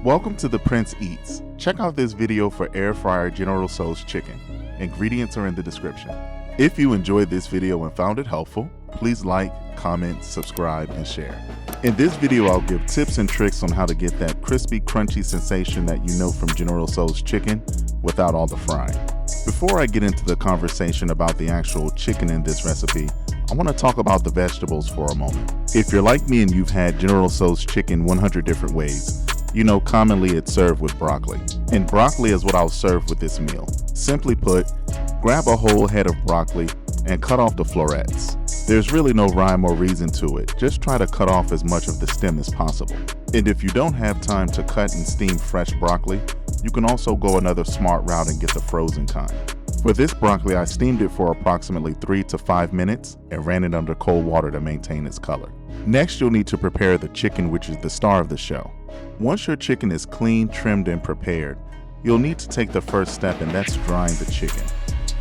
Welcome to The Prince Eats. Check out this video for air fryer General Tso's chicken. Ingredients are in the description. If you enjoyed this video and found it helpful, please like, comment, subscribe, and share. In this video, I'll give tips and tricks on how to get that crispy, crunchy sensation that you know from General Tso's chicken without all the frying. Before I get into the conversation about the actual chicken in this recipe, I want to talk about the vegetables for a moment. If you're like me and you've had General Tso's chicken 100 different ways, you know commonly it's served with broccoli. And broccoli is what I'll serve with this meal. Simply put, grab a whole head of broccoli and cut off the florets. There's really no rhyme or reason to it, just try to cut off as much of the stem as possible. And if you don't have time to cut and steam fresh broccoli, you can also go another smart route and get the frozen kind. For this broccoli, I steamed it for approximately 3 to 5 minutes and ran it under cold water to maintain its color. Next, you'll need to prepare the chicken, which is the star of the show. Once your chicken is clean, trimmed, and prepared, you'll need to take the first step, and that's drying the chicken.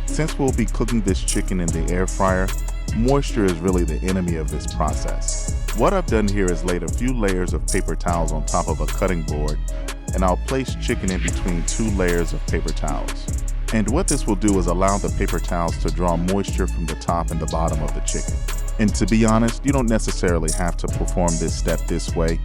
Since we'll be cooking this chicken in the air fryer, moisture is really the enemy of this process. What I've done here is laid a few layers of paper towels on top of a cutting board, and I'll place chicken in between 2 layers of paper towels. And what this will do is allow the paper towels to draw moisture from the top and the bottom of the chicken. And to be honest, you don't necessarily have to perform this step this way.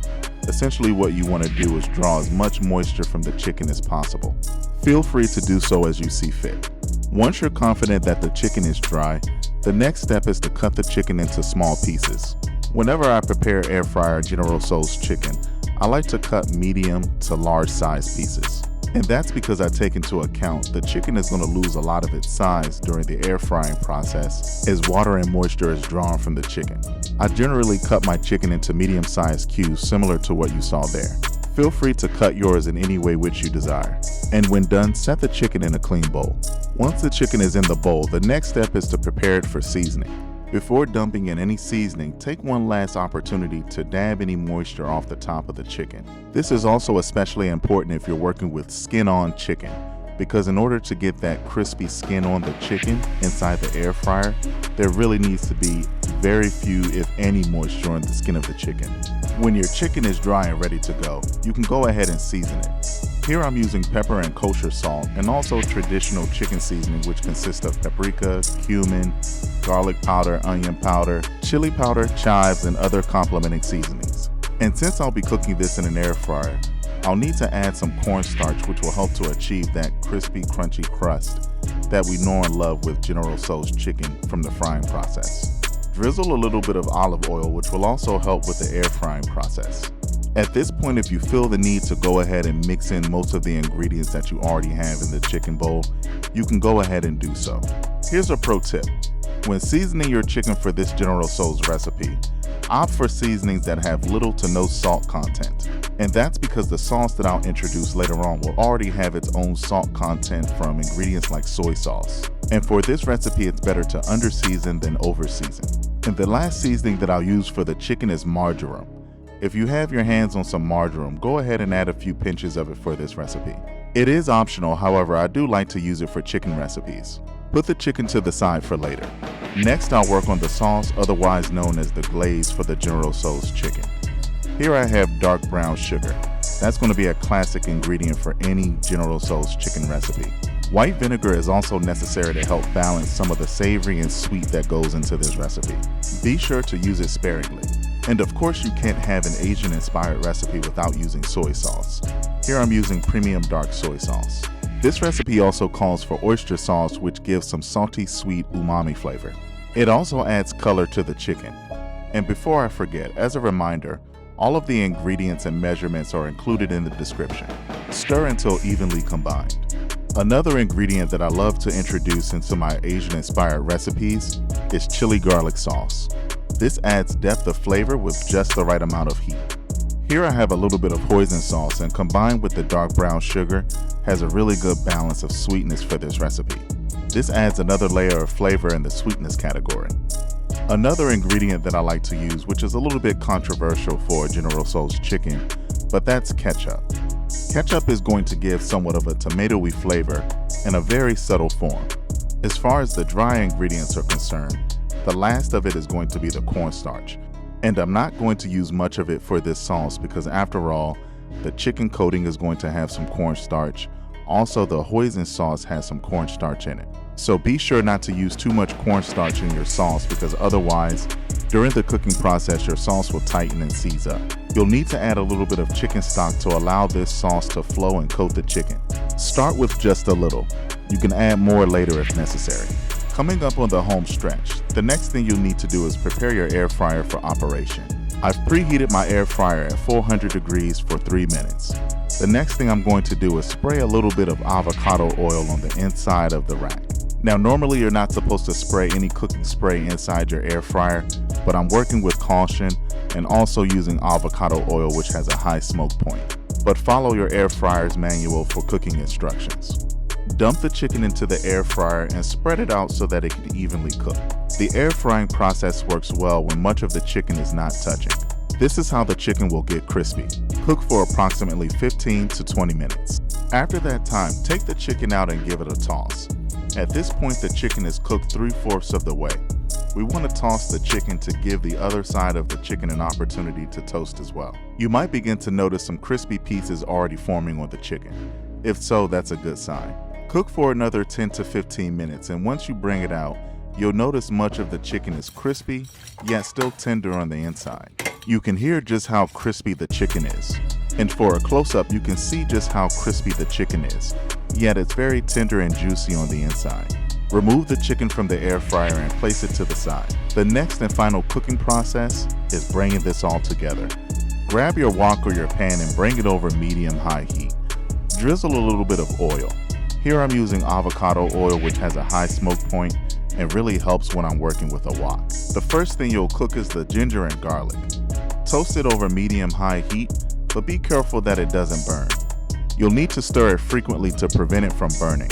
Essentially what you want to do is draw as much moisture from the chicken as possible. Feel free to do so as you see fit. Once you're confident that the chicken is dry, the next step is to cut the chicken into small pieces. Whenever I prepare air fryer General Tso's chicken, I like to cut medium to large size pieces. And that's because I take into account the chicken is going to lose a lot of its size during the air frying process as water and moisture is drawn from the chicken. I generally cut my chicken into medium-sized cubes similar to what you saw there. Feel free to cut yours in any way which you desire. And when done, set the chicken in a clean bowl. Once the chicken is in the bowl, the next step is to prepare it for seasoning. Before dumping in any seasoning, take one last opportunity to dab any moisture off the top of the chicken. This is also especially important if you're working with skin-on chicken, because in order to get that crispy skin on the chicken inside the air fryer, there really needs to be very few, if any, moisture on the skin of the chicken. When your chicken is dry and ready to go, you can go ahead and season it. Here I'm using pepper and kosher salt, and also traditional chicken seasoning, which consists of paprika, cumin, garlic powder, onion powder, chili powder, chives, and other complementing seasonings. And since I'll be cooking this in an air fryer, I'll need to add some cornstarch, which will help to achieve that crispy, crunchy crust that we know and love with General Tso's chicken from the frying process. Drizzle a little bit of olive oil, which will also help with the air frying process. At this point, if you feel the need to go ahead and mix in most of the ingredients that you already have in the chicken bowl, you can go ahead and do so. Here's a pro tip. When seasoning your chicken for this General Tso's recipe, opt for seasonings that have little to no salt content. And that's because the sauce that I'll introduce later on will already have its own salt content from ingredients like soy sauce. And for this recipe, it's better to under-season than over-season. And the last seasoning that I'll use for the chicken is marjoram. If you have your hands on some marjoram, go ahead and add a few pinches of it for this recipe. It is optional, however, I do like to use it for chicken recipes. Put the chicken to the side for later. Next, I'll work on the sauce, otherwise known as the glaze, for the General Tso's chicken. Here I have dark brown sugar. That's going to be a classic ingredient for any General Tso's chicken recipe. White vinegar is also necessary to help balance some of the savory and sweet that goes into this recipe. Be sure to use it sparingly. And of course, you can't have an Asian-inspired recipe without using soy sauce. Here I'm using premium dark soy sauce. This recipe also calls for oyster sauce, which gives some salty, sweet umami flavor. It also adds color to the chicken. And before I forget, as a reminder, all of the ingredients and measurements are included in the description. Stir until evenly combined. Another ingredient that I love to introduce into my Asian-inspired recipes is chili garlic sauce. This adds depth of flavor with just the right amount of heat. Here I have a little bit of Hoisin Sauce, and combined with the dark brown sugar has a really good balance of sweetness for this recipe. This adds another layer of flavor in the sweetness category. Another ingredient that I like to use, which is a little bit controversial for General Tso's chicken, but that's ketchup. Ketchup is going to give somewhat of a tomatoey flavor in a very subtle form. As far as the dry ingredients are concerned, the last of it is going to be the cornstarch. And I'm not going to use much of it for this sauce because after all, The chicken coating is going to have some cornstarch. Also, the Hoisin sauce has some cornstarch in it. So be sure not to use too much cornstarch in your sauce, because otherwise, during the cooking process, your sauce will tighten and seize up. You'll need to add a little bit of chicken stock to allow this sauce to flow and coat the chicken. Start with just a little. You can add more later if necessary. Coming up on the home stretch, the next thing you'll need to do is prepare your air fryer for operation. I've preheated my air fryer at 400 degrees for 3 minutes. The next thing I'm going to do is spray a little bit of avocado oil on the inside of the rack. Now, normally you're not supposed to spray any cooking spray inside your air fryer, but I'm working with caution and also using avocado oil, which has a high smoke point. But follow your air fryer's manual for cooking instructions. Dump the chicken into the air fryer and spread it out so that it can evenly cook. The air frying process works well when much of the chicken is not touching. This is how the chicken will get crispy. Cook for approximately 15 to 20 minutes. After that time, take the chicken out and give it a toss. At this point, the chicken is cooked 3/4 of the way. We want to toss the chicken to give the other side of the chicken an opportunity to toast as well. You might begin to notice some crispy pieces already forming on the chicken. If so, that's a good sign. Cook for another 10 to 15 minutes, and once you bring it out, you'll notice much of the chicken is crispy, yet still tender on the inside. You can hear just how crispy the chicken is. And for a close-up, you can see just how crispy the chicken is, yet it's very tender and juicy on the inside. Remove the chicken from the air fryer and place it to the side. The next and final cooking process is bringing this all together. Grab your wok or your pan and bring it over medium-high heat. Drizzle a little bit of oil. Here I'm using avocado oil, which has a high smoke point and really helps when I'm working with a wok. The first thing you'll cook is the ginger and garlic. Toast it over medium-high heat, but be careful that it doesn't burn. You'll need to stir it frequently to prevent it from burning.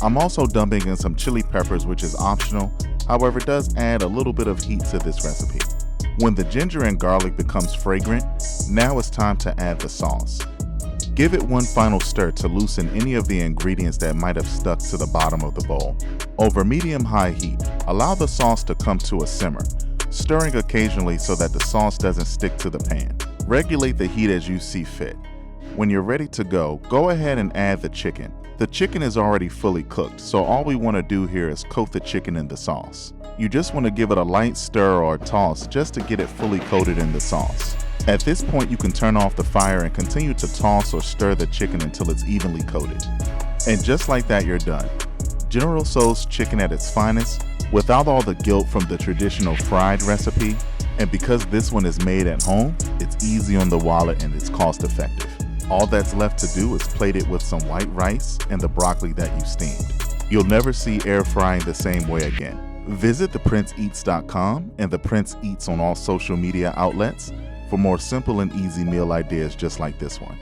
I'm also dumping in some chili peppers, which is optional, however it does add a little bit of heat to this recipe. When the ginger and garlic becomes fragrant, now it's time to add the sauce. Give it one final stir to loosen any of the ingredients that might have stuck to the bottom of the bowl. Over medium-high heat, allow the sauce to come to a simmer, stirring occasionally so that the sauce doesn't stick to the pan. Regulate the heat as you see fit. When you're ready to go ahead and add the chicken. The chicken is already fully cooked, so all we want to do here is coat the chicken in the sauce. You just want to give it a light stir or toss just to get it fully coated in the sauce. At this point, you can turn off the fire and continue to toss or stir the chicken until it's evenly coated. And just like that, you're done. General Tso's chicken at its finest, without all the guilt from the traditional fried recipe. And because this one is made at home, it's easy on the wallet and it's cost effective. All that's left to do is plate it with some white rice and the broccoli that you steamed. You'll never see air frying the same way again. Visit theprinceeats.com and The Prince Eats on all social media outlets for more simple and easy meal ideas just like this one.